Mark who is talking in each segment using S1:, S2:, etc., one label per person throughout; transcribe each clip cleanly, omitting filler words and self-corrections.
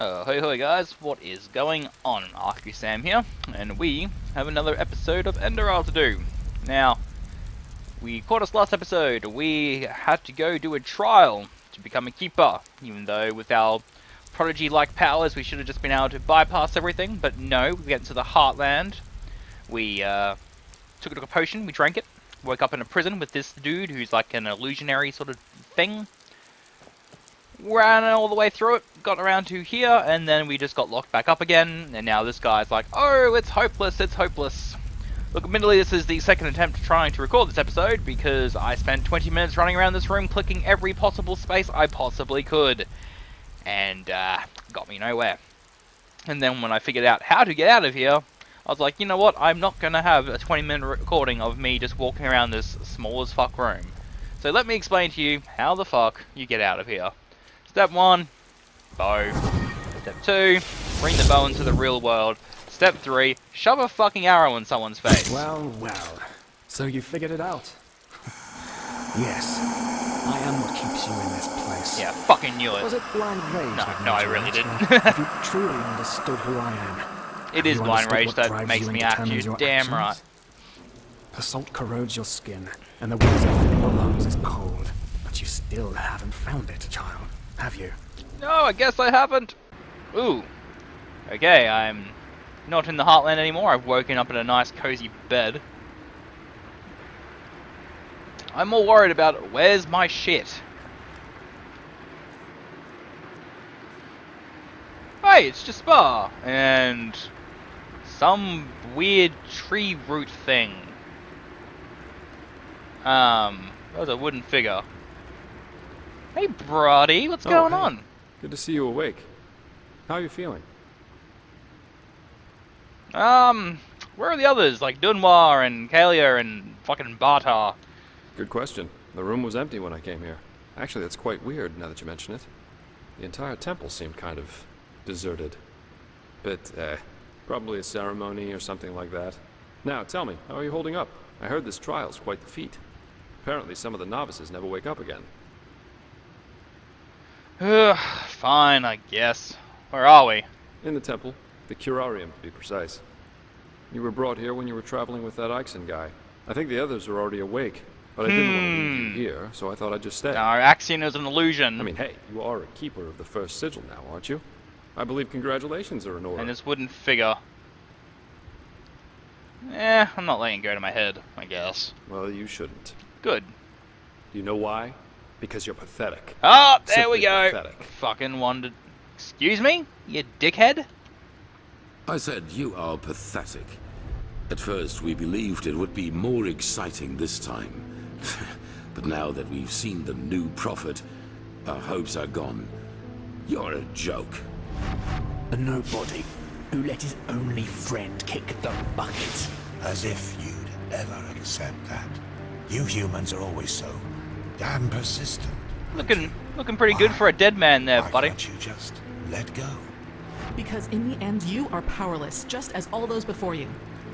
S1: Hey guys, what is going on? Arkusam here, and we have another episode of Enderal to do. Now, we caught us last episode, we had to go do a trial to become a keeper, even though with our prodigy-like powers we should have just been able to bypass everything, but no, we went to the Heartland, we took a potion, we drank it, woke up in a prison with this dude who's like an illusionary sort of thing. Ran all the way through it, got around to here, and then we just got locked back up again, and now this guy's like, oh, it's hopeless, it's hopeless. Look, admittedly, this is the second attempt trying to record this episode, because I spent 20 minutes running around this room, clicking every possible space I possibly could, and got me nowhere. And then when I figured out how to get out of here, I was like, you know what, I'm not going to have a 20-minute recording of me just walking around this small as fuck room. So let me explain to you how the fuck you get out of here. Step 1, bow. Step 2, bring the bow into the real world. Step 3, shove a fucking arrow in someone's face.
S2: Well, so you figured it out. Yes, I am what keeps you in this place.
S1: Yeah, fucking knew it.
S2: Was it blind rage?
S1: No, I really didn't.
S2: Have you truly understood who I am?
S1: It is blind rage that makes me after you, damn right.
S2: The salt corrodes your skin, and the wind in your lungs is cold. But you still haven't found it, child. Have you?
S1: No, I guess I haven't. Ooh. Okay, I'm not in the Heartland anymore. I've woken up in a nice cozy bed. I'm more worried about where's my shit. Hey, it's just Spa and some weird tree root thing. That was a wooden figure. Hey, Brody, what's going on?
S3: Good to see you awake. How are you feeling?
S1: Where are the others? Like Dunwar and Calia and fucking Bata.
S3: Good question. The room was empty when I came here. Actually, that's quite weird now that you mention it. The entire temple seemed kind of deserted. But, probably a ceremony or something like that. Now, tell me, how are you holding up? I heard this trial's quite the feat. Apparently some of the novices never wake up again.
S1: Fine, I guess. Where are we?
S3: In the temple. The curarium, to be precise. You were brought here when you were traveling with that Ixon guy. I think the others were already awake, but I didn't want to leave you here, so I thought I'd just stay.
S1: No, Axion is an illusion.
S3: I mean, hey, you are a keeper of the first sigil now, aren't you? I believe congratulations are in order.
S1: And this wooden figure. I'm not letting it go to my head, I guess.
S3: Well, you shouldn't.
S1: Good.
S3: Do you know why? Because you're pathetic.
S1: Oh, there
S3: Simply
S1: we go.
S3: Pathetic.
S1: Fucking wondered. Excuse me? You dickhead?
S4: I said you are pathetic. At first we believed it would be more exciting this time. But now that we've seen the new prophet, our hopes are gone. You're a joke.
S5: A nobody who let his only friend kick the bucket.
S6: As if you'd ever accept that. You humans are always so damn persistent.
S1: Looking pretty good for a dead man there, buddy.
S6: Why can't you just let go?
S7: Because in the end, you are powerless, just as all those before you.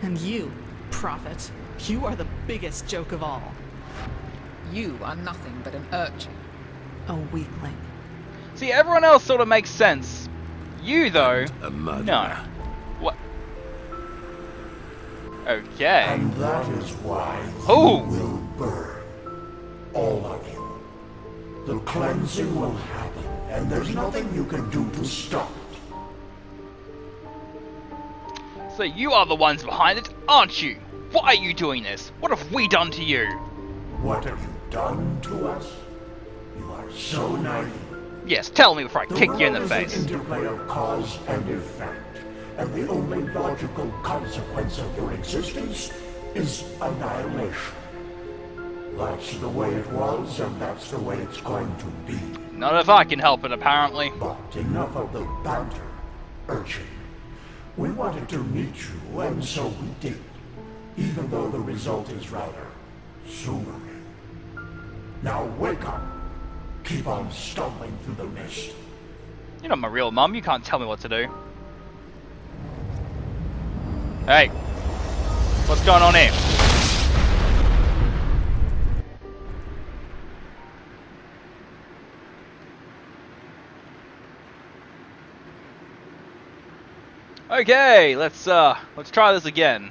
S7: And you, prophet, you are the biggest joke of all.
S8: You are nothing but an urchin.
S7: A weakling.
S1: See, everyone else sort of makes sense. You, though,
S4: A murderer.
S1: no. What? Okay.
S9: And that is why
S1: Ooh.
S9: you will burn. All of you. The cleansing will happen, and there's nothing you can do to stop it.
S1: So you are the ones behind it, aren't you? Why are you doing this? What have we done to you?
S9: What have you done to us? You are so naive.
S1: Yes, tell me before I kick you in the
S9: world is
S1: face.
S9: an interplay of cause and effect, and the only logical consequence of your existence is annihilation. That's the way it was, and that's the way it's going to be.
S1: Not if I can help it, apparently.
S9: But enough of the banter, urchin. We wanted to meet you, and so we did. Even though the result is rather sobering. Now wake up. Keep on stumbling through the mist.
S1: You're not my real mum, you can't tell me what to do. Hey. What's going on here? Okay, let's try this again.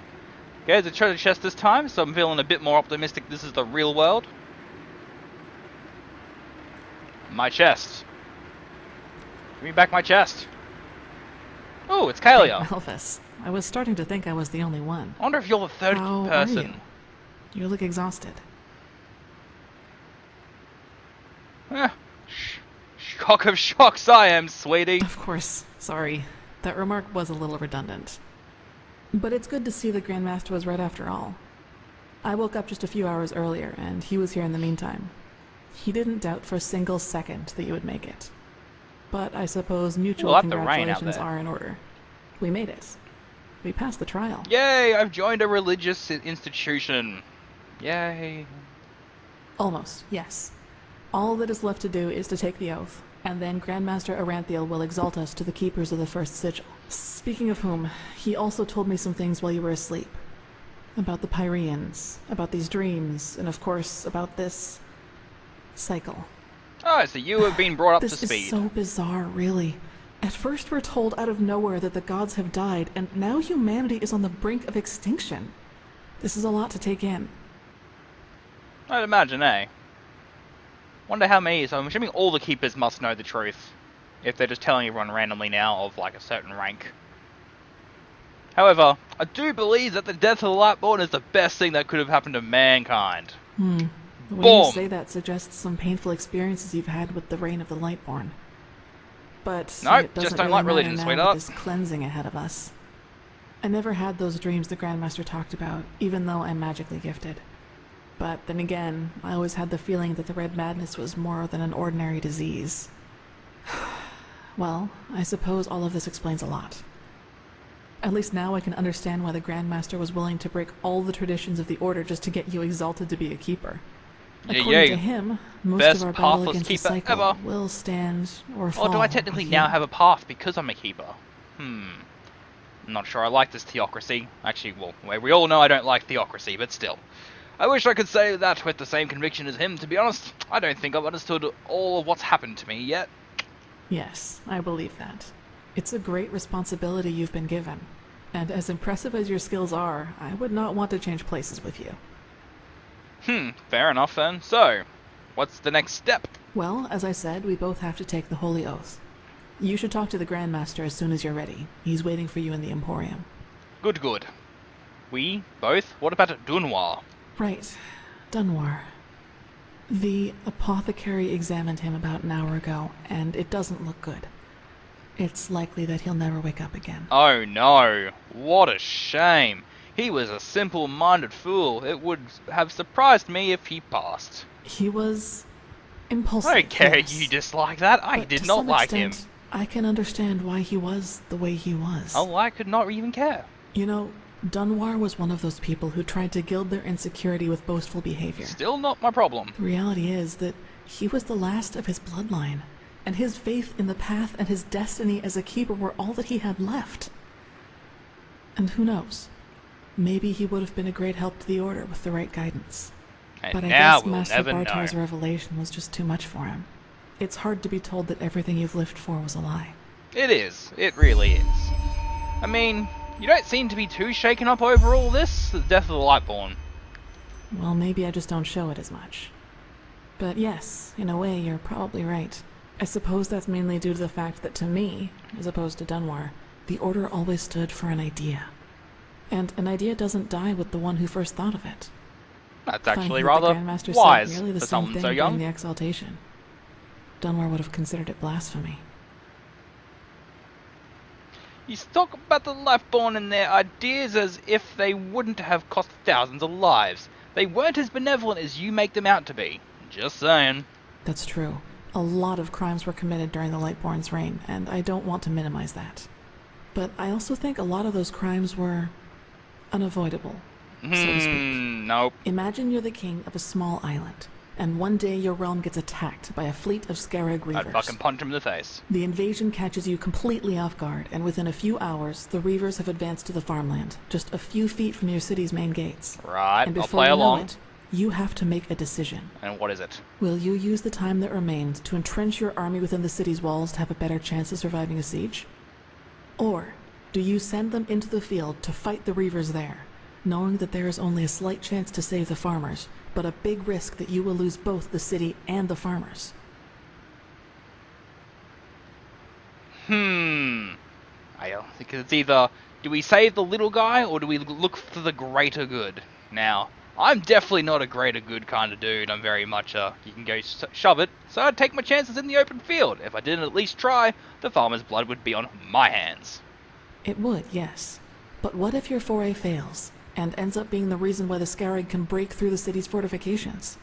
S1: Okay, it's a treasure chest this time, so I'm feeling a bit more optimistic this is the real world. My chest. Give me back my chest. Oh, it's Calia.
S7: Elvis, I was starting to think I was the only one.
S1: I wonder if you're the third
S7: How
S1: person.
S7: are you? You look exhausted.
S1: Shock of shocks I am, sweetie.
S7: Of course, sorry. That remark was a little redundant. But it's good to see the Grandmaster was right after all. I woke up just a few hours earlier, and he was here in the meantime. He didn't doubt for a single second that you would make it. But I suppose mutual congratulations are in order. We made it. We passed the trial.
S1: Yay, I've joined a religious institution. Yay.
S7: Almost, yes. All that is left to do is to take the oath, and then Grandmaster Aranthiel will exalt us to the keepers of the first sigil. Speaking of whom, he also told me some things while you were asleep. About the Pyreans, about these dreams, and of course, about this cycle.
S1: Oh, so you have been brought up to
S7: This
S1: speed.
S7: is so bizarre, really. At first we're told out of nowhere that the gods have died, and now humanity is on the brink of extinction. This is a lot to take in.
S1: I'd imagine, eh? Wonder how many, so I'm assuming all the keepers must know the truth. If they're just telling everyone randomly now of, like, a certain rank. However, I do believe that the death of the Lightborn is the best thing that could have happened to mankind.
S7: The way
S1: Boom!
S7: you say that suggests some painful experiences you've had with the reign of the Lightborn. But
S1: Nope,
S7: it doesn't
S1: just don't
S7: really
S1: like
S7: matter
S1: religion,
S7: now
S1: sweetheart.
S7: with this cleansing ahead of us. I never had those dreams the Grandmaster talked about, even though I'm magically gifted. But then again, I always had the feeling that the Red Madness was more than an ordinary disease. Well, I suppose all of this explains a lot. At least now I can understand why the Grandmaster was willing to break all the traditions of the Order just to get you exalted to be a keeper. According to him, most
S1: Best
S7: of our battle
S1: pathless
S7: against the
S1: keeper
S7: cycle
S1: ever.
S7: will stand or fall.
S1: Or do I technically
S7: with
S1: now
S7: you.
S1: have a path because I'm a keeper? I'm not sure I like this theocracy. Actually, well, we all know I don't like theocracy, but still. I wish I could say that with the same conviction as him, to be honest. I don't think I've understood all of what's happened to me yet.
S7: Yes, I believe that. It's a great responsibility you've been given. And as impressive as your skills are, I would not want to change places with you.
S1: Fair enough then. So, what's the next step?
S7: Well, as I said, we both have to take the Holy Oath. You should talk to the Grandmaster as soon as you're ready. He's waiting for you in the Emporium.
S1: Good. We? Both? What about Dunoir?
S7: Right. Dunwar. The apothecary examined him about an hour ago, and it doesn't look good. It's likely that he'll never wake up again.
S1: Oh no, what a shame. He was a simple-minded fool. It would have surprised me if he passed.
S7: He was impulsive.
S1: I don't care
S7: yes.
S1: you dislike that. I
S7: But
S1: did
S7: to
S1: not
S7: some
S1: like him.
S7: extent, I can understand why he was the way he was.
S1: Oh, I could not even care.
S7: You know, Dunwar was one of those people who tried to gild their insecurity with boastful behavior.
S1: Still not my problem.
S7: The reality is that he was the last of his bloodline, and his faith in the path and his destiny as a keeper were all that he had left. And who knows? Maybe he would have been a great help to the Order with the right guidance.
S1: And
S7: But I
S1: now
S7: guess
S1: we'll
S7: Master
S1: never
S7: Bartar's
S1: know.
S7: revelation was just too much for him. It's hard to be told that everything you've lived for was a lie.
S1: It is. It really is. I mean, you don't seem to be too shaken up over all this. The death of the Lightborn.
S7: Well, maybe I just don't show it as much. But yes, in a way, you're probably right. I suppose that's mainly due to the fact that to me, as opposed to Dunwar, the Order always stood for an idea. And an idea doesn't die with the one who first thought of it.
S1: That's
S7: Funny
S1: actually
S7: that
S1: rather
S7: the Grandmaster
S1: wise
S7: said nearly the
S1: for
S7: same
S1: someone
S7: thing
S1: so
S7: during
S1: young.
S7: the exaltation. Dunwar would have considered it blasphemy.
S1: You talk about the Lightborn and their ideas as if they wouldn't have cost thousands of lives. They weren't as benevolent as you make them out to be. Just saying.
S7: That's true. A lot of crimes were committed during the Lightborn's reign, and I don't want to minimize that. But I also think a lot of those crimes were unavoidable, so to speak.
S1: Nope.
S7: Imagine you're the king of a small island, and one day your realm gets attacked by a fleet of Scarab Reavers.
S1: I'd fucking punch him in the face.
S7: The invasion catches you completely off guard, and within a few hours, the Reavers have advanced to the farmland, just a few feet from your city's main gates.
S1: Right,
S7: And
S1: I'll
S7: before
S1: play
S7: you know
S1: along.
S7: it, you have to make a decision.
S1: And what is it?
S7: Will you use the time that remains to entrench your army within the city's walls to have a better chance of surviving a siege? Or Do you send them into the field to fight the Reavers there, knowing that there is only a slight chance to save the farmers, but a big risk that you will lose both the city and the farmers?
S1: I think it's either, do we save the little guy, or do we look for the greater good? Now, I'm definitely not a greater good kind of dude. I'm very much a, you can go shove it, so I'd take my chances in the open field. If I didn't at least try, the farmer's blood would be on my hands.
S7: It would, yes. But what if your foray fails, and ends up being the reason why the Scarab can break through the city's fortifications?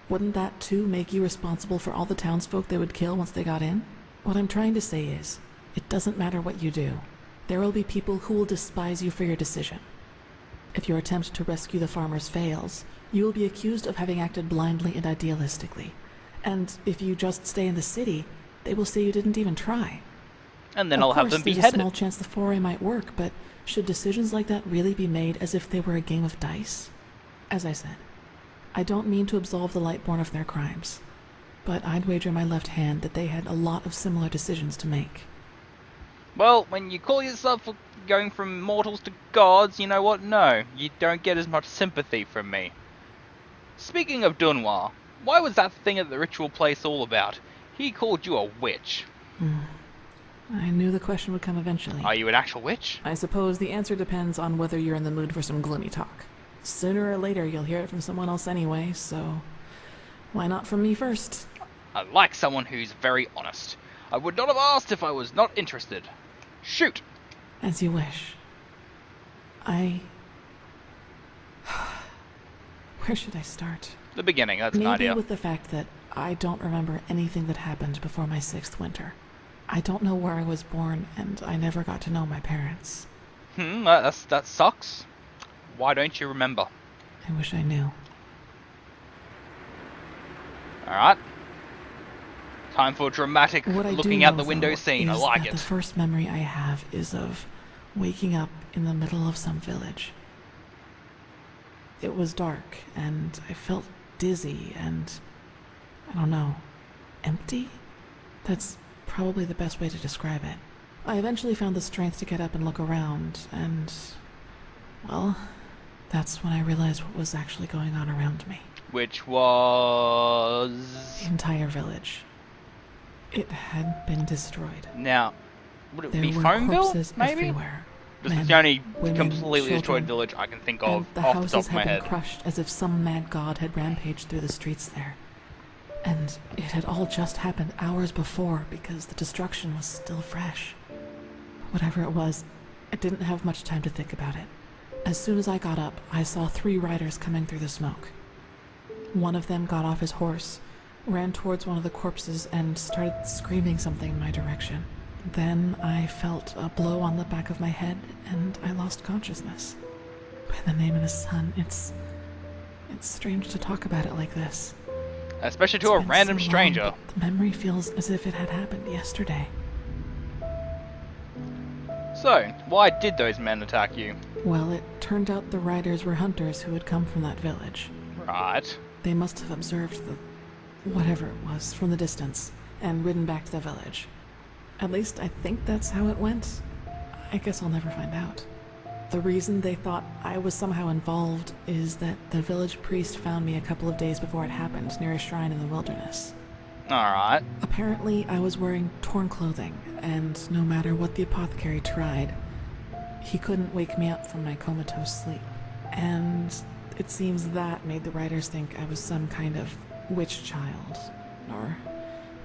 S7: Wouldn't that too make you responsible for all the townsfolk they would kill once they got in? What I'm trying to say is, it doesn't matter what you do. There will be people who will despise you for your decision. If your attempt to rescue the farmers fails, you will be accused of having acted blindly and idealistically. And if you just stay in the city, they will say you didn't even try.
S1: And then I'll have them
S7: Of course, there's
S1: beheaded.
S7: a small chance the foray might work, but should decisions like that really be made as if they were a game of dice? As I said, I don't mean to absolve the Lightborn of their crimes, but I'd wager my left hand that they had a lot of similar decisions to make.
S1: Well, when you call yourself going from mortals to gods, you know what? No, you don't get as much sympathy from me. Speaking of Dunwar, why was that thing at the ritual place all about? He called you a witch.
S7: I knew the question would come eventually.
S1: Are you an actual witch?
S7: I suppose the answer depends on whether you're in the mood for some gloomy talk. Sooner or later, you'll hear it from someone else anyway, so why not from me first?
S1: I like someone who's very honest. I would not have asked if I was not interested. Shoot!
S7: As you wish. Where should I start?
S1: The beginning, that's
S7: Maybe
S1: an idea.
S7: with the fact that I don't remember anything that happened before my 6th winter. I don't know where I was born, and I never got to know my parents.
S1: That sucks. Why don't you remember?
S7: I wish I knew.
S1: Alright. Time for dramatic
S7: What I do
S1: looking out
S7: know,
S1: the window
S7: though,
S1: scene. I
S7: is
S1: like
S7: that
S1: it.
S7: the first memory I have is of waking up in the middle of some village. It was dark, and I felt dizzy and, I don't know, empty? That's probably the best way to describe it. I eventually found the strength to get up and look around, and, well, that's when I realized what was actually going on around me.
S1: Which was...
S7: The entire village. It had been destroyed.
S1: Now, would it
S7: There
S1: be
S7: were
S1: Foamville,
S7: corpses
S1: maybe?
S7: everywhere.
S1: This is
S7: Men,
S1: the only
S7: women,
S1: completely destroyed
S7: children,
S1: village I can think
S7: and
S1: of
S7: the
S1: off the
S7: houses
S1: top of my
S7: had
S1: head.
S7: been crushed as if some mad god had rampaged through the streets there. And it had all just happened hours before because the destruction was still fresh. Whatever it was, I didn't have much time to think about it. As soon as I got up, I saw 3 riders coming through the smoke. One of them got off his horse, ran towards one of the corpses, and started screaming something in my direction. Then I felt a blow on the back of my head, and I lost consciousness. By the name of the sun, it's strange to talk about it like this.
S1: Especially to
S7: It's
S1: a
S7: been
S1: random
S7: so long,
S1: stranger.
S7: but the memory feels as if it had happened yesterday.
S1: So, why did those men attack you?
S7: Well, it turned out the riders were hunters who had come from that village.
S1: Right.
S7: They must have observed the whatever it was from the distance and ridden back to the village. At least I think that's how it went. I guess I'll never find out. The reason they thought I was somehow involved is that the village priest found me a couple of days before it happened near a shrine in the wilderness.
S1: Alright.
S7: Apparently, I was wearing torn clothing, and no matter what the apothecary tried, he couldn't wake me up from my comatose sleep. And it seems that made the writers think I was some kind of witch child, or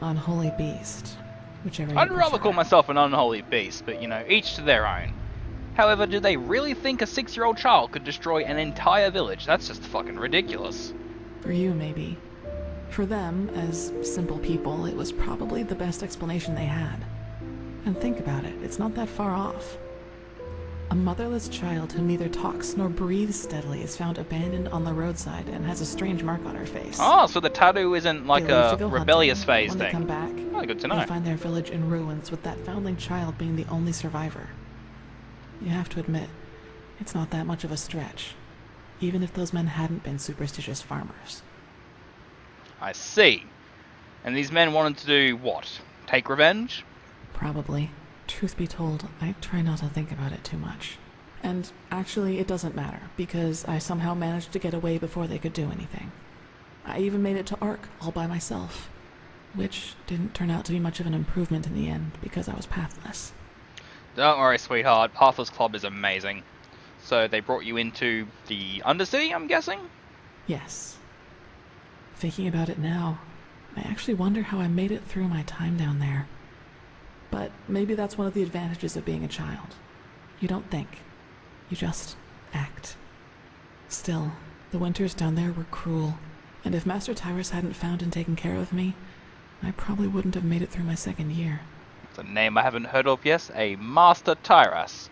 S7: unholy beast, whichever you
S1: I'd rather
S7: prefer.
S1: call myself an unholy beast, but you know, each to their own. However, do they really think a 6-year-old child could destroy an entire village? That's just fucking ridiculous.
S7: For you, maybe. For them, as simple people, it was probably the best explanation they had. And think about it, it's not that far off. A motherless child who neither talks nor breathes steadily is found abandoned on the roadside and has a strange mark on her face.
S1: Oh, so the tattoo isn't like
S7: They leave
S1: a
S7: to go
S1: rebellious
S7: hunting,
S1: phase
S7: but when
S1: thing.
S7: they come back,
S1: Oh, good to
S7: they
S1: know.
S7: find their village in ruins with that foundling child being the only survivor. You have to admit, it's not that much of a stretch, even if those men hadn't been superstitious farmers.
S1: I see. And these men wanted to do what? Take revenge?
S7: Probably. Truth be told, I try not to think about it too much. And actually, it doesn't matter, because I somehow managed to get away before they could do anything. I even made it to Ark all by myself, which didn't turn out to be much of an improvement in the end, because I was pathless.
S1: Don't worry, sweetheart. Pathless Club is amazing. So they brought you into the Undercity, I'm guessing?
S7: Yes. Thinking about it now, I actually wonder how I made it through my time down there. But maybe that's one of the advantages of being a child. You don't think. You just act. Still, the winters down there were cruel, and if Master Tyrus hadn't found and taken care of me, I probably wouldn't have made it through my second year.
S1: It's a name I haven't heard of yet, a Master Tyrus.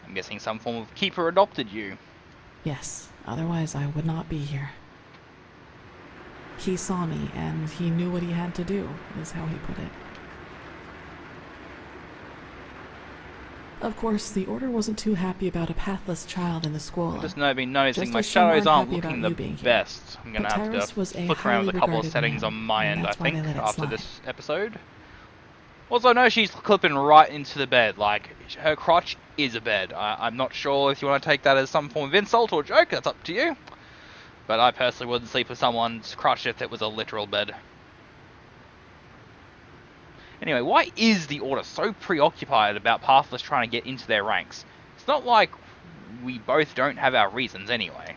S1: I'm guessing some form of keeper adopted you.
S7: Yes, otherwise I would not be here. He saw me, and he knew what he had to do, is how he put it. Of course, the Order wasn't too happy about a pathless child in the school.
S1: I've just been noticing
S7: Just
S1: my
S7: as some
S1: shadows
S7: aren't
S1: aren't
S7: happy
S1: looking
S7: about
S1: the
S7: you being here.
S1: best. I'm gonna
S7: But
S1: have
S7: Tyrus
S1: to
S7: was a
S1: flick around with a couple of
S7: highly
S1: settings
S7: regarded
S1: on my
S7: man,
S1: end,
S7: and
S1: I
S7: that's why
S1: think,
S7: they let it
S1: after
S7: slide.
S1: this episode. Also, I know she's clipping right into the bed, like, her crotch is a bed. I'm not sure if you want to take that as some form of insult or joke, that's up to you. But I personally wouldn't sleep with someone's crotch if it was a literal bed. Anyway, why is the Order so preoccupied about Pathless trying to get into their ranks? It's not like we both don't have our reasons anyway.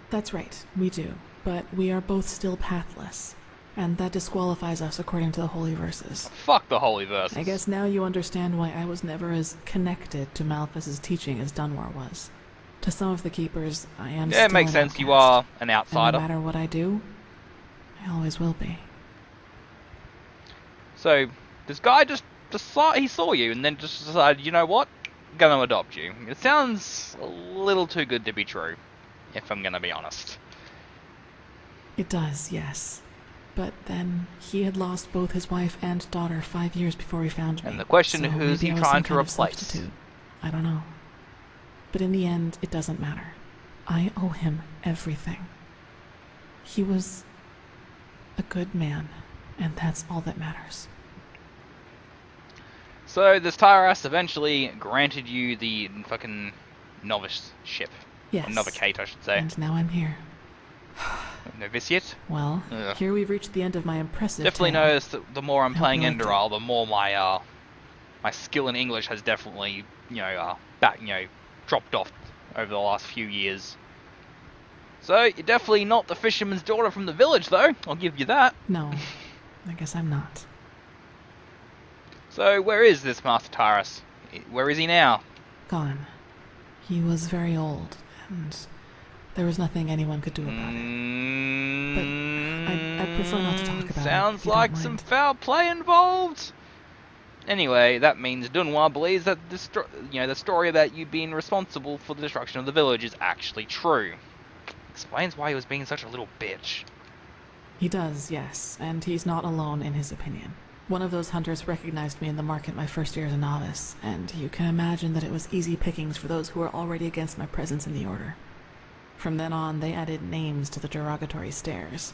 S7: That's right, we do. But we are both still pathless. And that disqualifies us according to the Holy Verses.
S1: Fuck the Holy Verses.
S7: I guess now you understand why I was never as connected to Malphas's teaching as Dunwar was. To some of the Keepers, I am still
S1: Yeah, it makes
S7: an
S1: sense,
S7: outcast.
S1: you are an
S7: And
S1: outsider.
S7: no matter what I do, I always will be.
S1: So, this guy he saw you and then just decided, you know what? I'm gonna adopt you. It sounds a little too good to be true, if I'm gonna be honest.
S7: It does, yes. But then, he had lost both his wife and daughter 5 years before he found me.
S1: And the question,
S7: so
S1: who's
S7: maybe
S1: he
S7: I was
S1: trying
S7: some
S1: to
S7: kind of
S1: replace?
S7: substitute. I don't know. But in the end, it doesn't matter. I owe him everything. He was a good man, and that's all that matters.
S1: So, this Tyrus eventually granted you the fucking novice-ship.
S7: Yes.
S1: Or novicate, I should say.
S7: And now I'm here.
S1: Novitiate?
S7: Well,
S1: Ugh.
S7: here we've reached the end of my impressive
S1: Definitely
S7: tale.
S1: noticed that the more I'm
S7: Hope
S1: playing
S7: you liked it.
S1: Enderal, the more my my skill in English has definitely, dropped off over the last few years. So, you're definitely not the fisherman's daughter from the village, though. I'll give you that.
S7: No, I guess I'm not.
S1: So, where is this Master Tyrus? Where is he now?
S7: Gone. He was very old, and there was nothing anyone could do about it. But I prefer not to talk about it,
S1: Sounds
S7: if you don't
S1: like some
S7: mind.
S1: foul play involved. Anyway, that means Dunwar believes that the story about you being responsible for the destruction of the village is actually true. Explains why he was being such a little bitch.
S7: He does, yes, and he's not alone in his opinion. One of those hunters recognized me in the market my first year as a novice, and you can imagine that it was easy pickings for those who were already against my presence in the Order. From then on, they added names to the derogatory stares.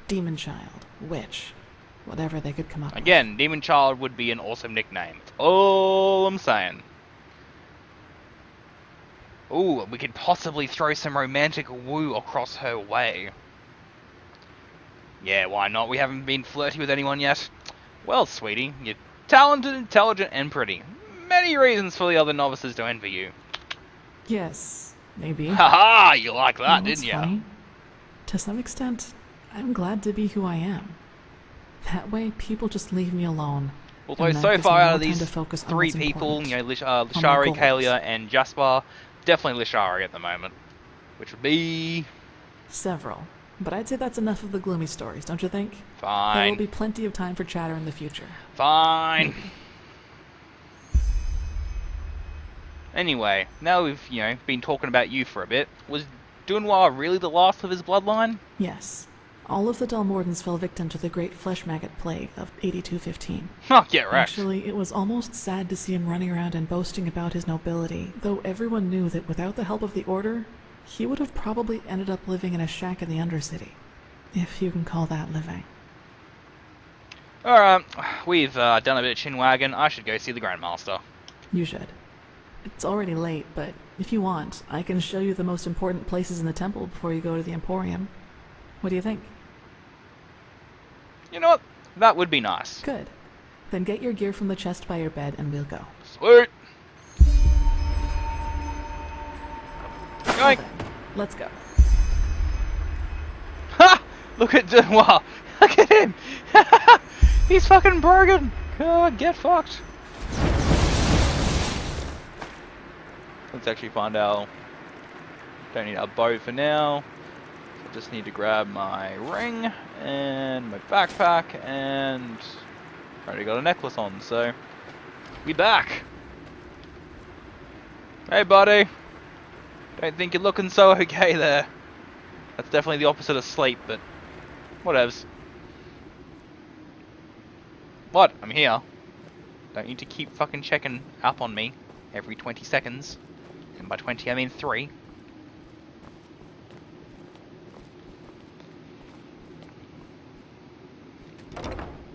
S7: Demon Child, Witch, whatever they could come up
S1: Again, Demon Child would be an awesome nickname. That's all I'm saying. Ooh, we could possibly throw some romantic woo across her way. Yeah, why not? We haven't been flirty with anyone yet. Well, sweetie, you're talented, intelligent, and pretty. Many reasons for the other novices to envy you.
S7: with. Yes, maybe.
S1: Haha, you like that,
S7: You know
S1: didn't
S7: what's
S1: you?
S7: funny? To some extent, I'm glad to be who I am. That way, people just leave me alone.
S1: Although
S7: and that
S1: so
S7: gives
S1: far
S7: me
S1: out
S7: more
S1: of
S7: time
S1: these
S7: to focus on
S1: 3
S7: what's
S1: people,
S7: important.
S1: Lishari,
S7: goals.
S1: Calia, and Jaspar, definitely Lishari at the moment. Which would be...
S7: Several. But I'd say that's enough of the gloomy stories, don't you think? There will
S1: fine.
S7: be plenty of time for chatter in the future.
S1: Fine. Anyway, now we've, been talking about you for a bit. Was Dunwar really the last of his bloodline?
S7: Yes. All of the Dalmordans fell victim to the great flesh maggot plague of 8215.
S1: Oh, get wrecked.
S7: Actually, it was almost sad to see him running around and boasting about his nobility, though everyone knew that without the help of the Order, he would have probably ended up living in a shack in the Undercity. If you can call that living.
S1: Alright, we've done a bit of chinwagon. I should go see the Grandmaster.
S7: You should. It's already late, but if you want, I can show you the most important places in the temple before you go to the Emporium. What do you think?
S1: You know what? That would be nice.
S7: Good. Then get your gear from the chest by your bed and we'll go.
S1: Sweet! Going!
S7: Then, let's go.
S1: Ha! Look at wow! Look at him! He's fucking broken! God, get fucked! Let's actually find our... Don't need our bow for now. So I just need to grab my ring and my backpack and... Already got a necklace on, so... We back! Hey buddy! Don't think you're looking so okay there. That's definitely the opposite of sleep, but... Whatevs. What? I'm here. Don't need to keep fucking checking up on me every 20 seconds. And by 20 I mean 3.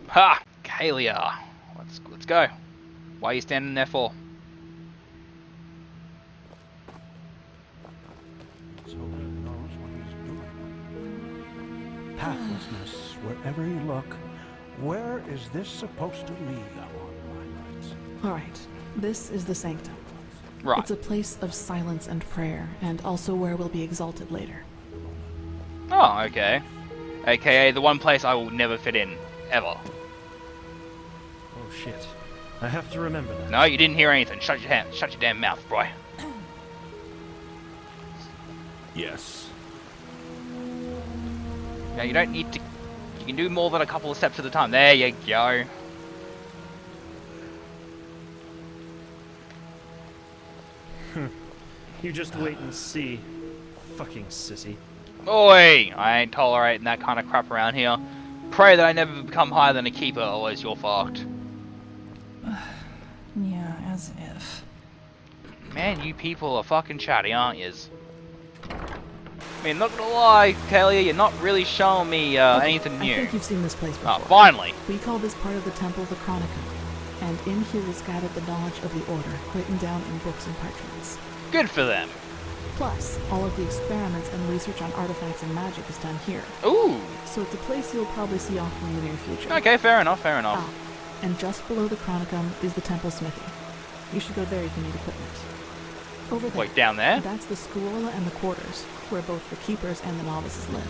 S1: Ha! Calia! Let's go. Why are you standing there for?
S9: So he knows what he's doing. Pathlessness, wherever you look. Where is this supposed to lead?
S7: Alright, this is the Sanctum.
S1: Right.
S7: It's a place of silence and prayer, and also where we'll be exalted later.
S1: Oh, okay. AKA the one place I will never fit in. Ever.
S10: Oh shit. I have to remember that.
S1: No, you didn't hear anything. Shut your damn mouth, boy.
S3: Yes.
S1: Yeah, you don't need to... You can do more than a couple of steps at a time. There you go.
S10: You just wait and see. Fucking sissy.
S1: Oi! I ain't tolerating that kind of crap around here. Pray that I never become higher than a keeper, or else you're fucked.
S8: Yeah, as if.
S1: Man, you people are fucking chatty, aren't yous? I mean, not gonna lie, Calia, you're not really showing me anything new.
S7: I think you've seen this place before.
S1: Oh, finally!
S7: We call this part of the temple the Chronicum, and in here is gathered the knowledge of the Order, written down in books and parchments.
S1: Good for them.
S7: Plus, all of the experiments and research on artifacts and magic is done here.
S1: Ooh!
S7: So it's a place you'll probably see often in the near future.
S1: Okay, fair enough, fair enough.
S7: Ah, and just below the Chronicum is the temple smithy. You should go there if you need equipment. Over there.
S1: Wait, down there?
S7: That's the school and the quarters, where both the keepers and the novices live.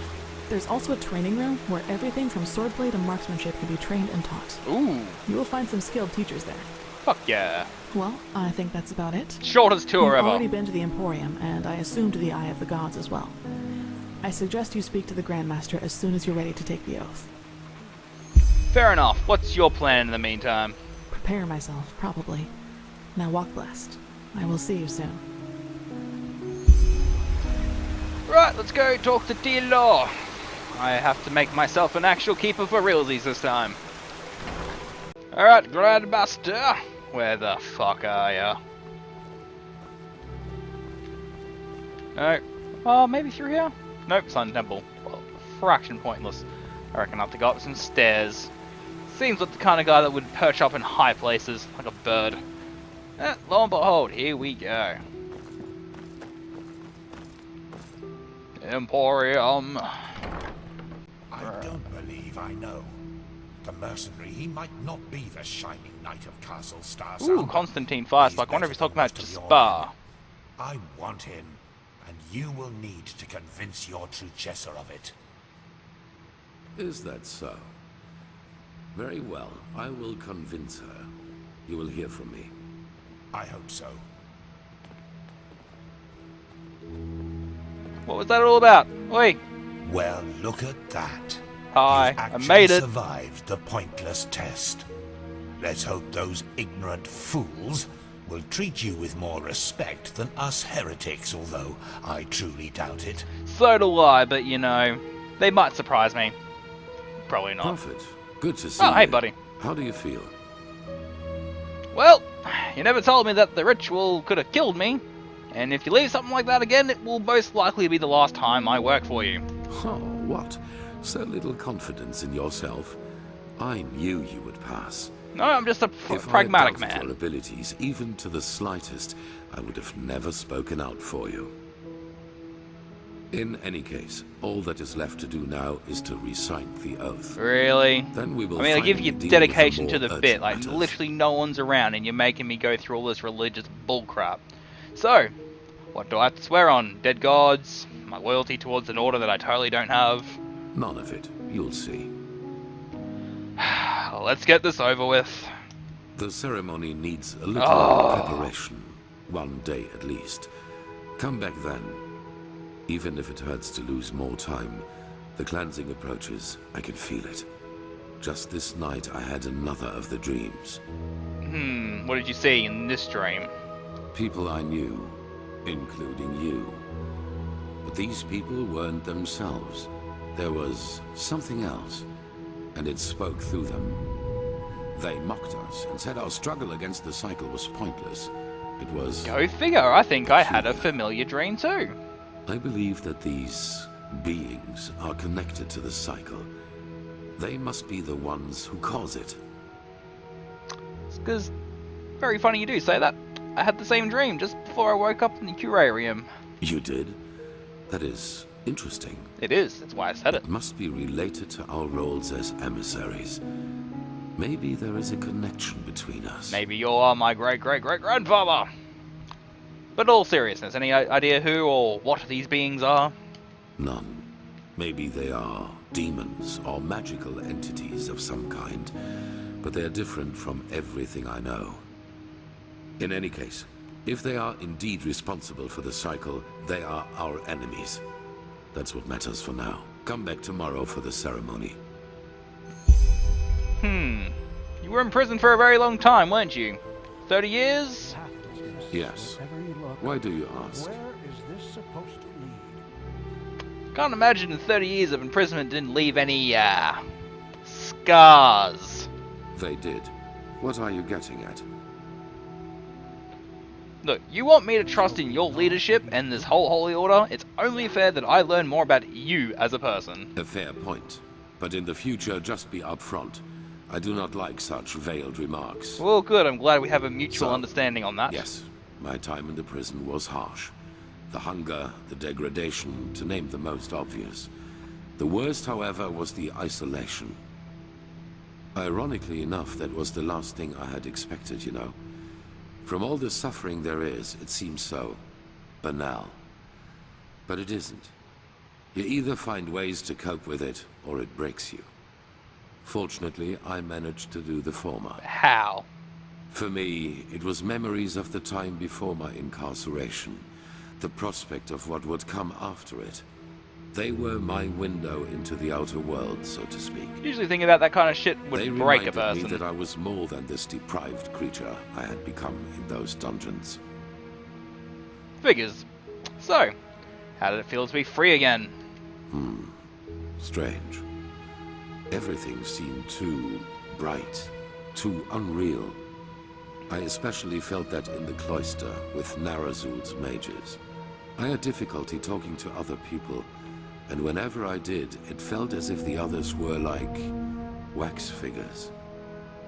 S7: There's also a training room where everything from swordplay to marksmanship can be trained and taught.
S1: Ooh!
S7: You will find some skilled teachers there.
S1: Fuck yeah.
S7: Well, I think that's about it.
S1: Shortest tour
S7: You've
S1: ever.
S7: already been to the Emporium, and I assume to the Eye of the Gods as well. I suggest you speak to the Grandmaster as soon as you're ready to take the oath.
S1: Fair enough. What's your plan in the meantime?
S7: Prepare myself, probably. Now walk blessed. I will see you soon.
S1: Right, let's go talk to Tealor. I have to make myself an actual keeper for realsies this time. Alright, Grandmaster. Where the fuck are ya? No. Oh, maybe through here? Nope, Sun Temple. Well, fraction pointless. I reckon I have to go up some stairs. Seems like the kind of guy that would perch up in high places, like a bird. Lo and behold, here we go. Emporium.
S6: I don't believe I know. The mercenary, he might not be the shining knight of Castle Star.
S1: Ooh, Constantine Firespike. I wonder if he's talking about Spa.
S6: I want him, and you will need to convince your true chaser of it.
S4: Is that so? Very well. I will convince her. You will hear from me.
S6: I hope so.
S1: What was that all about? Oi!
S6: Well, look at that.
S1: Hi,
S6: You've
S1: I
S6: actually
S1: made it.
S6: survived the pointless test. Let's hope those ignorant fools will treat you with more respect than us heretics, although I truly doubt it.
S1: So do I, but you know, they might surprise me. Probably not.
S4: Prophet, good to see
S1: Oh,
S4: you.
S1: hey, buddy.
S4: How do you feel?
S1: Well, you never told me that the ritual could have killed me. And if you leave something like that again, it will most likely be the last time I work for you.
S4: Oh, what? So little confidence in yourself. I knew you would pass.
S1: No, I'm just a
S4: If
S1: pragmatic
S4: I doubted your
S1: man.
S4: abilities, even to the slightest, I would have never spoken out for you. In any case, all that is left to do now is to recite the oath.
S1: Really?
S4: Then we will
S1: I mean, I give you
S4: finally deal with
S1: dedication
S4: the
S1: to
S4: more
S1: the
S4: urgent
S1: bit. Like,
S4: matters.
S1: literally no one's around and you're making me go through all this religious bullcrap. So, what do I have to swear on? Dead gods? My loyalty towards an order that I totally don't have?
S4: None of it. You'll see.
S1: Let's get this over with.
S4: The ceremony needs a little preparation. 1 day at least. Come back then. Even if it hurts to lose more time, the cleansing approaches. I can feel it. Just this night I had another of the dreams.
S1: What did you see in this dream?
S4: People I knew, including you. But these people weren't themselves. There was something else, and it spoke through them. They mocked us and said our struggle against the cycle was pointless. It was...
S1: Go figure, I think I had a familiar dream too.
S4: I believe that these beings are connected to the cycle. They must be the ones who cause it.
S1: Because, very funny you do say that. I had the same dream just before I woke up in the curarium.
S4: You did? That is interesting.
S1: It is, that's why I said it.
S4: It must be related to our roles as emissaries. Maybe there is a connection between us.
S1: Maybe you are my great-great-great-grandfather. But in all seriousness, any idea who or what these beings are?
S4: None. Maybe they are demons or magical entities of some kind, but they are different from everything I know. In any case, if they are indeed responsible for the cycle, they are our enemies. That's what matters for now. Come back tomorrow for the ceremony.
S1: You were in prison for a very long time, weren't you? 30 years?
S4: Yes. Why do you ask?
S9: Where is this supposed to lead?
S1: Can't imagine 30 years of imprisonment didn't leave any, scars.
S4: They did. What are you getting at?
S1: Look, you want me to trust in your leadership and this whole Holy Order? It's only fair that I learn more about you as a person.
S4: A fair point. But in the future, just be upfront. I do not like such veiled remarks.
S1: Well, good. I'm glad we have a mutual
S4: So,
S1: understanding on that.
S4: Yes, my time in the prison was harsh. The hunger, the degradation, to name the most obvious. The worst, however, was the isolation. Ironically enough, that was the last thing I had expected, you know. From all the suffering there is, it seems so banal. But it isn't. You either find ways to cope with it, or it breaks you. Fortunately, I managed to do the former.
S1: How?
S4: For me, it was memories of the time before my incarceration, the prospect of what would come after it. They were my window into the outer world, so to speak.
S1: Usually thinking about that kind of shit would
S4: They
S1: break a
S4: reminded me
S1: person.
S4: that I was more than this deprived creature I had become in those dungeons.
S1: Figures. So, how did it feel to be free again?
S4: Strange. Everything seemed too bright, too unreal. I especially felt that in the cloister with Narazul's mages. I had difficulty talking to other people, and whenever I did, it felt as if the others were like wax figures.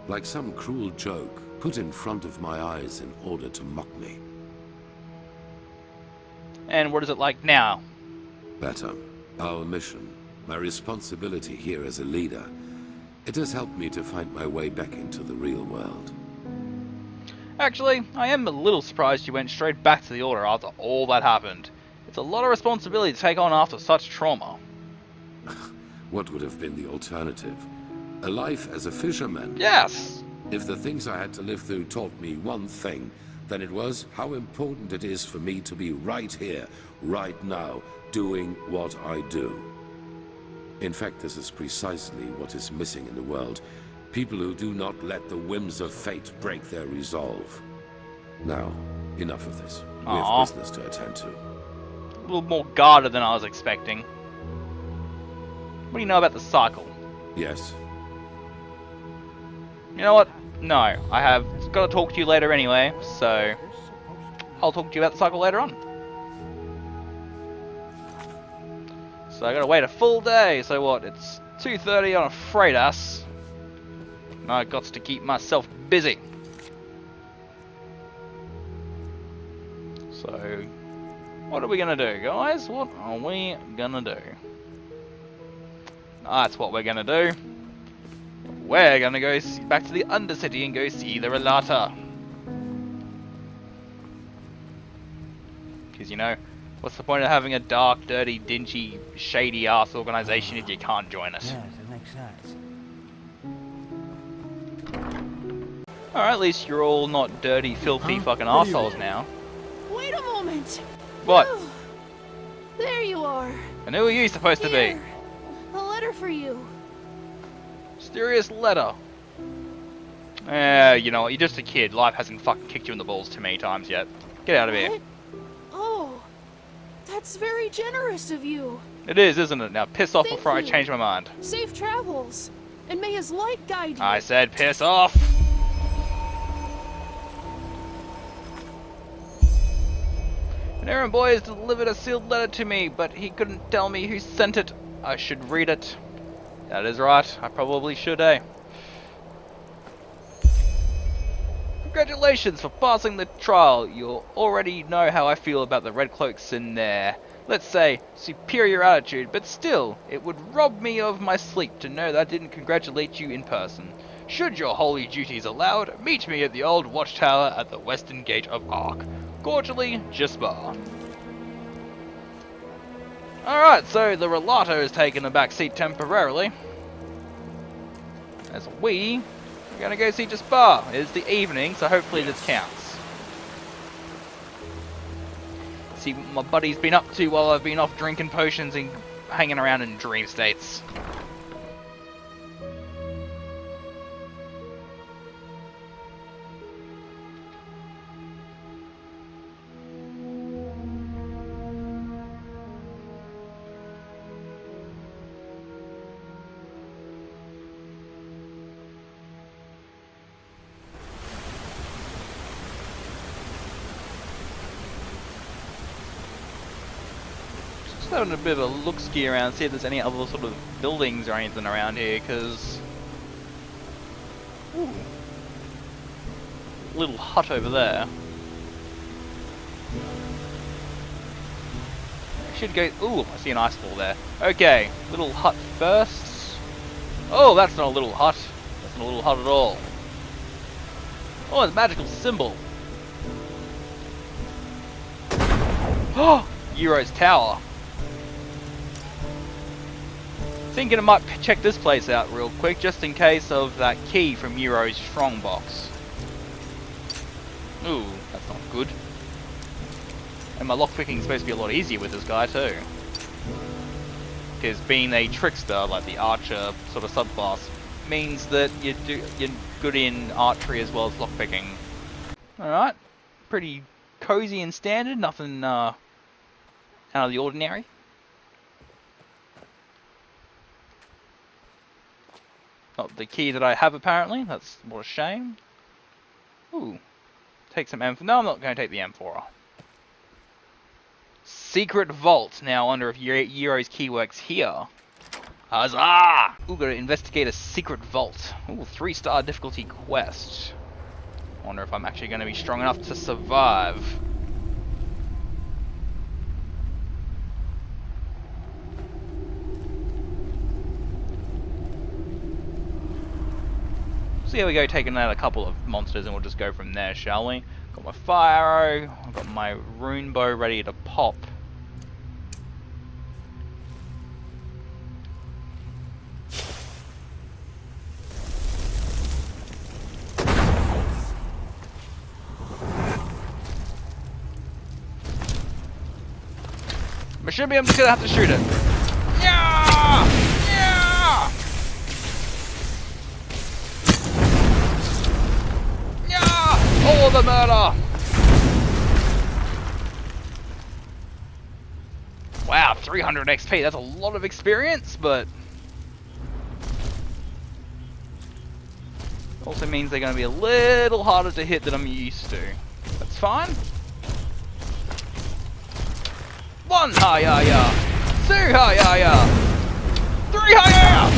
S4: Like some cruel joke put in front of my eyes in order to mock me.
S1: And what is it like now?
S4: Better. Our mission, my responsibility here as a leader, it has helped me to find my way back into the real world.
S1: Actually, I am a little surprised you went straight back to the Order after all that happened. It's a lot of responsibility to take on after such trauma.
S4: What would have been the alternative? A life as a fisherman?
S1: Yes!
S4: If the things I had to live through taught me one thing, then it was how important it is for me to be right here, right now, doing what I do. In fact, this is precisely what is missing in the world. People who do not let the whims of fate break their resolve. Now, enough of this. We have business to attend to.
S1: A little more guarded than I was expecting. What do you know about the cycle?
S4: Yes.
S1: You know what? No, I have got to talk to you later anyway, so I'll talk to you about the cycle later on. So I gotta wait a full day, so what, it's 2:30 on a freight ass. I got to keep myself busy. So, what are we gonna do, guys? What are we gonna do? That's what we're gonna do. We're gonna go back to the Undercity and go see the Relata. Because, you know, what's the point of having a dark, dirty, dingy, shady-ass organization if you can't join it?
S5: Yes, it makes sense.
S1: Alright, at least you're all not dirty, filthy fucking assholes now.
S11: Wait a moment.
S1: What?
S11: Oh, there you are.
S1: And who are you supposed to be?
S11: Here, a letter for you.
S1: Mysterious letter. You know what, you're just a kid. Life hasn't fucking kicked you in the balls too many times yet. Get out of here.
S11: What? Oh, that's very generous of you.
S1: It is, isn't it? Now piss off
S11: Thank
S1: before I
S11: you.
S1: change my mind.
S11: Safe travels, and may his light guide you.
S1: I said piss off. An errand boy has delivered a sealed letter to me, but he couldn't tell me who sent it. I should read it. That is right, I probably should, eh? Congratulations for passing the trial. You already know how I feel about the Red Cloaks in their, let's say, superior attitude, but still, it would rob me of my sleep to know that I didn't congratulate you in person. Should your holy duties allowed, meet me at the old watchtower at the western gate of Ark. Cordially, Jisbar. Alright, so the Relato has taken a back seat temporarily. As we're gonna go see Jisbar. It's the evening, so hopefully this counts. See what my buddy's been up to while I've been off drinking potions and hanging around in dream states. Having a bit of a look-ski around, see if there's any other sort of buildings or anything around here, because... little hut over there. I should go... Ooh, I see an ice ball there. Okay, little hut first. Oh, that's not a little hut. That's not a little hut at all. Oh, it's a magical symbol. Oh, Yero's tower. Thinking I might check this place out real quick, just in case of that key from Yero's strongbox. Ooh, that's not good. And my lockpicking is supposed to be a lot easier with this guy too. Because being a trickster, like the archer sort of subclass, means that you're good in archery as well as lockpicking. Alright, pretty cozy and standard, nothing out of the ordinary. Not the key that I have apparently, that's what a shame. Ooh, take some M4. No, I'm not going to take the M4. Secret vault. Now, I wonder if Yero's key works here. Huzzah! Ooh, gotta investigate a secret vault. Ooh, 3-star difficulty quest. Wonder if I'm actually going to be strong enough to survive. So here we go, taking out a couple of monsters and we'll just go from there, shall we? Got my fire arrow, I've got my rune bow ready to pop. I should be, I'm just gonna have to shoot it. Yeah! Yeah! Yeah! All the murder! Wow, 300 XP, that's a lot of experience, but... also means they're gonna be a little harder to hit than I'm used to. That's fine. 1 hi-ya-ya! 2 hi-ya-ya! 3 hi-ya-ya!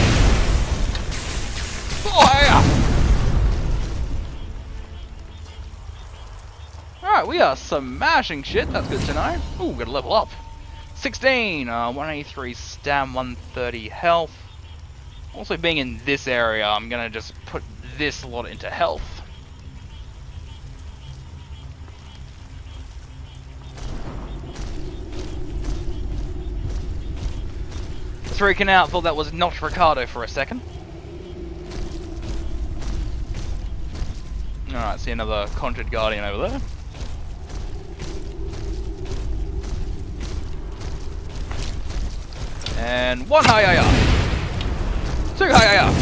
S1: 4 hi-ya! Alright, we are smashing shit. That's good to know. Ooh, gotta level up. 16, 183 stam, 130 health. Also being in this area, I'm gonna just put this lot into health. Was freaking out, thought that was not Ricardo for a second. Alright, see another Conjured Guardian over there. And 1 Hayaya! 2 Hayaya!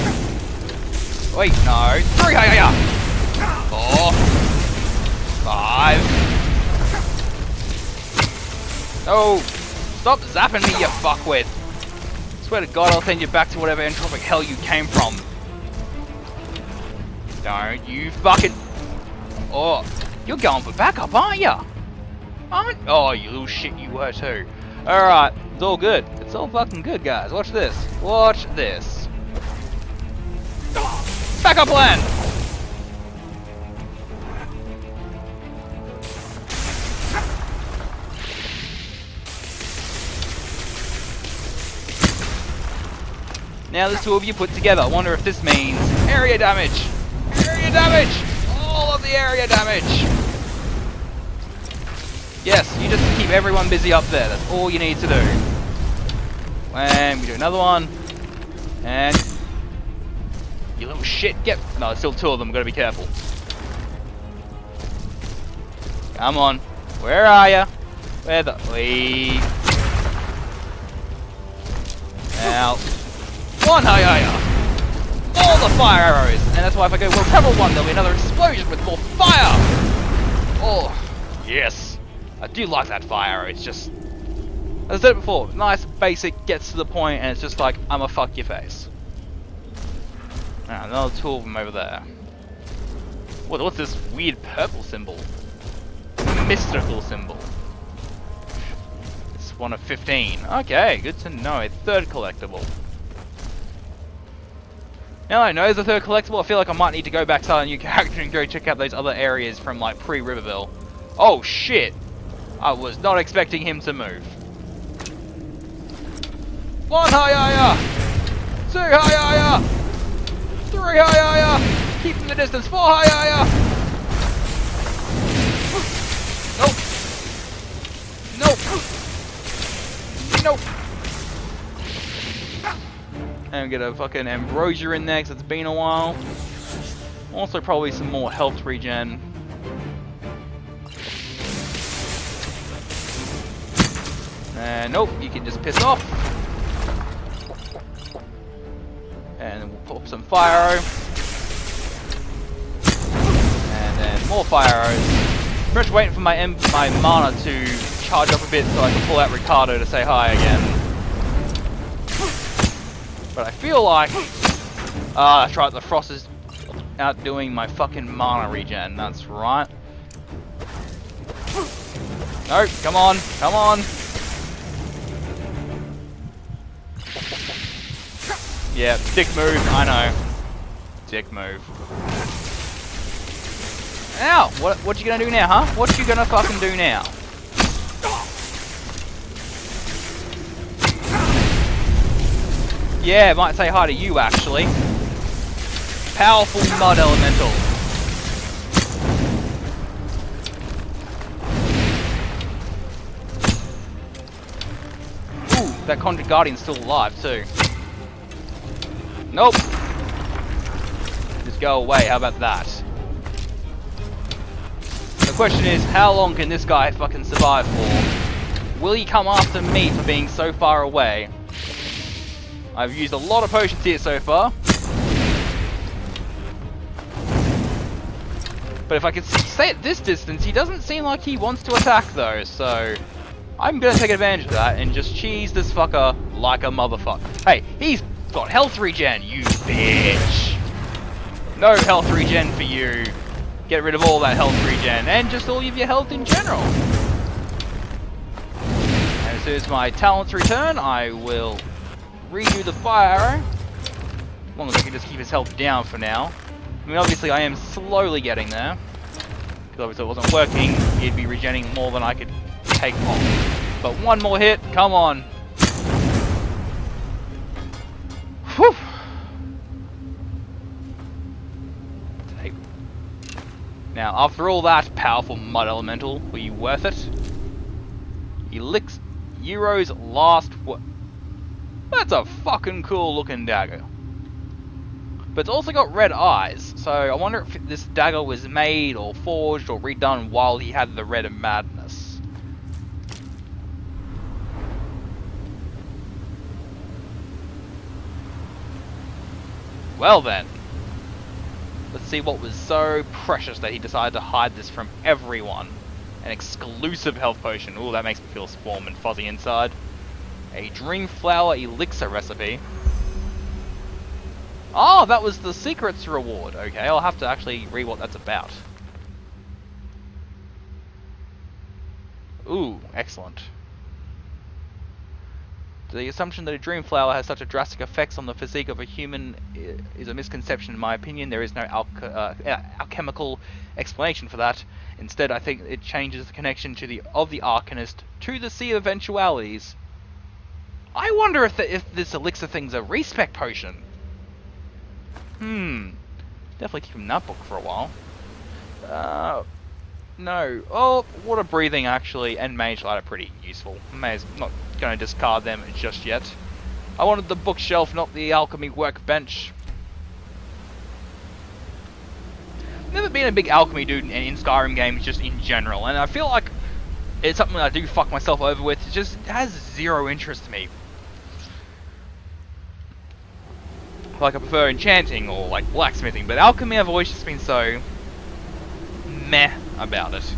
S1: Wait, no. 3 Hayaya! 4 5 No! Stop zapping me, you fuckwit! Swear to God, I'll send you back to whatever entropic hell you came from. Don't you fucking... Oh, you're going for backup, aren't ya? Oh, you little shit, you were too. Alright, it's all good. It's all fucking good, guys. Watch this. Watch this. Backup plan! Now there's 2 of you put together. I wonder if this means area damage. Area damage! All of the area damage! Yes, you just keep everyone busy up there. That's all you need to do. And we do another one. And... You little shit, get... No, there's still 2 of them. Gotta be careful. Come on. Where are ya? Where the... Wee. Now... 1 Hayaya! All the fire arrows! And that's why if I go level 1, there'll be another explosion with more fire! Oh, yes. I do like that fire arrow. It's just... As I said before, nice, basic, gets to the point, and it's just like, I'ma fuck your face. Another 2 of them over there. What's this weird purple symbol? Mystical symbol. It's 1 of 15. Okay, good to know. A 3rd collectible. Now I know there's a 3rd collectible, I feel like I might need to go back to a new character and go check out those other areas from like pre-Riverville. Oh shit! I was not expecting him to move. 1 Hayaya! 2 Hayaya! 3 Hayaya! Keep him the distance, 4 Hayaya! Nope! Nope! Nope! And get a fucking ambrosia in there because it's been a while. Also probably some more health regen. And nope, you can just piss off. And we'll pop some fire arrow. And then more fire arrows. I'm just waiting for my mana to charge up a bit so I can pull out Ricardo to say hi again. But I feel like... that's right, the frost is outdoing my fucking mana regen, that's right. No, come on, come on! Yeah, dick move, I know. Dick move. Ow! What you gonna do now, huh? What you gonna fucking do now? Yeah, might say hi to you, actually. Powerful mud elemental. Ooh, that Conjured Guardian's still alive, too. Nope. Just go away, how about that? The question is, how long can this guy fucking survive for? Will he come after me for being so far away? I've used a lot of potions here so far. But if I could stay at this distance, he doesn't seem like he wants to attack though, so... I'm gonna take advantage of that and just cheese this fucker like a motherfucker. Hey, he's got health regen, you bitch! No health regen for you. Get rid of all that health regen, and just all of your health in general. And as soon as my talents return, I will redo the fire arrow. As long as I can just keep his health down for now. I mean, obviously I am slowly getting there. Because Because if it wasn't working, he'd be regenerating more than I could take off. But one more hit, come on. Whew. Now, after all that, powerful mud elemental, were you worth it? Yero's last That's a fucking cool looking dagger. But it's also got red eyes, so I wonder if this dagger was made or forged or redone while he had the red madness. Well then. Let's see what was so precious that he decided to hide this from everyone. An exclusive health potion. Ooh, that makes me feel warm and fuzzy inside. A dream flower elixir recipe. Oh, that was the secrets reward. Okay, I'll have to actually read what that's about. Ooh, excellent. The assumption that a dream flower has such a drastic effects on the physique of a human is a misconception in my opinion. There is no alchemical explanation for that. Instead, I think it changes the connection to the Arcanist to the Sea of Eventualities. I wonder if this elixir thing's a respec potion. Definitely keep him in that book for a while. No. Oh, water breathing actually and mage light are pretty useful. Not going to discard them just yet. I wanted the bookshelf, not the alchemy workbench. Never been a big alchemy dude in Skyrim games, just in general, and I feel like it's something I do fuck myself over with. It just has zero interest to me. Like I prefer enchanting or like blacksmithing, but alchemy I've always just been so meh about it.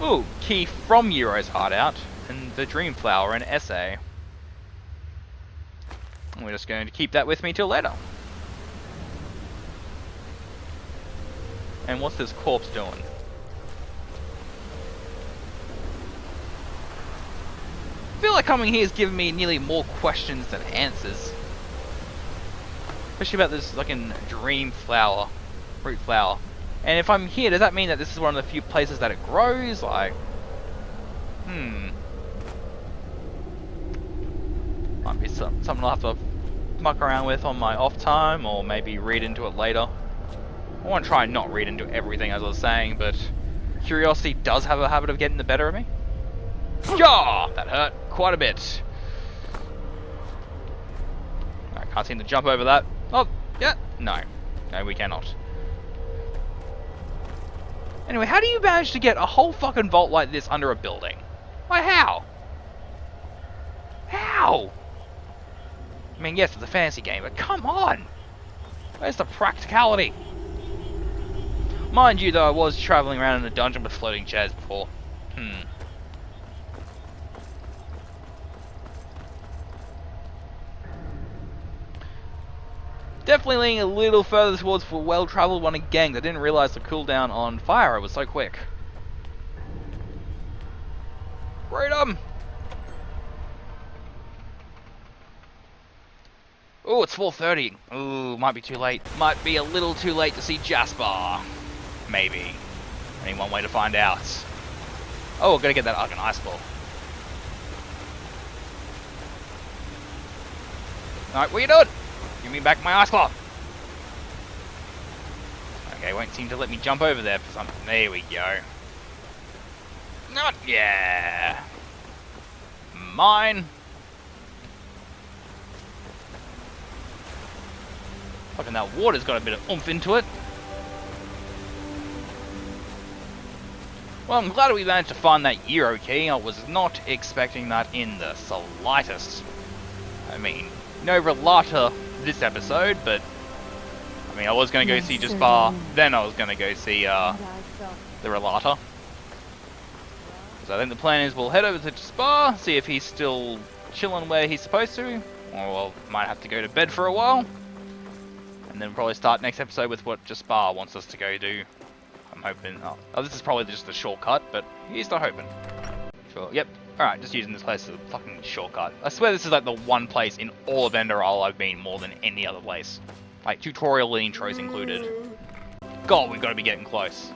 S1: Ooh, key from Yero's hideout and the dream flower and essay. And we're just going to keep that with me till later. And what's this corpse doing? I feel like coming here has given me nearly more questions than answers. Especially about this fucking dream flower, fruit flower. And if I'm here, does that mean that this is one of the few places that it grows? Like, might be something I'll have to muck around with on my off time, or maybe read into it later. I want to try and not read into everything as I was saying, but curiosity does have a habit of getting the better of me. Yeah, that hurt quite a bit. I can't seem to jump over that. Oh, yeah, no, we cannot. Anyway, how do you manage to get a whole fucking vault like this under a building? Like, how? How? I mean, yes, it's a fantasy game, but come on! Where's the practicality? Mind you, though, I was traveling around in a dungeon with floating chairs before. Definitely leaning a little further towards for well-traveled one again. I didn't realize the cooldown on fire was so quick. Freedom! Oh, it's 4:30. Ooh, might be too late. Might be a little too late to see Jasper. Maybe. Only one way to find out. Oh, I've got to get that Arcan Ice Ball. Alright, what are you doing? Give me back my ice claw. Okay, won't seem to let me jump over there for something. There we go. Not yeah. Mine. Fucking that water's got a bit of oomph into it. Well, I'm glad we managed to find that Yero key. I was not expecting that in the slightest. I mean, no relata this episode, but I mean, I was going to go see Jasper, then I was going to go see the relata. So I think the plan is we'll head over to Jasper, see if he's still chilling where he's supposed to, or we'll might have to go to bed for a while, and then probably start next episode with what Jasper wants us to go do. I'm hoping. Oh, this is probably just a shortcut, but he's not hoping. Sure. Yep. Alright, just using this place as a fucking shortcut. I swear this is like the one place in all of Enderal I've been more than any other place. Like, tutorial intros included. God, we've got to be getting close.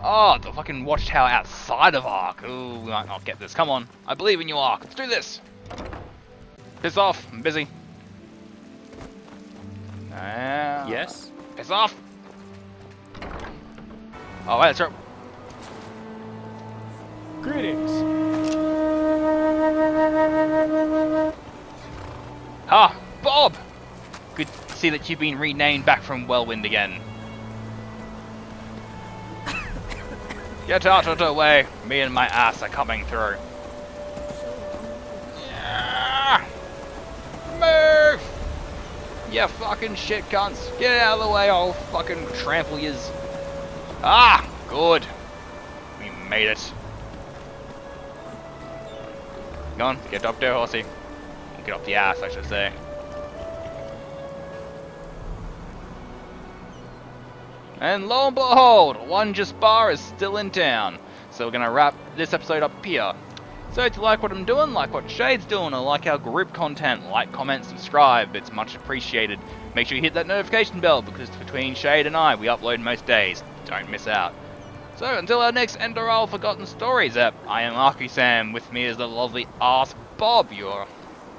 S1: Oh, the fucking watchtower outside of Ark. Ooh, we might not get this. Come on. I believe in you, Ark. Let's do this. Piss off. I'm busy.
S10: Yes?
S1: Piss off. Oh, wait, that's right.
S2: Greetings.
S1: Ah, Bob! Good to see that you've been renamed back from Wellwind again. Get out of the way. Me and my ass are coming through. Yeah. Move! You fucking shit cunts. Get out of the way, I'll fucking trample yous. Ah! Good. We made it. Go on, get up there, horsey. Get up the ass, I should say. And lo and behold, One Just Bar is still in town. So we're gonna wrap this episode up here. So if you like what I'm doing, like what Shade's doing, or like our group content, like, comment, subscribe. It's much appreciated. Make sure you hit that notification bell, because between Shade and I, we upload most days. Don't miss out. So until our next Enderal Forgotten Stories ep, I am Arkusam. With me is the lovely Ask Bob. You're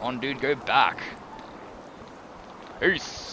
S1: on DudeGoBack. Peace.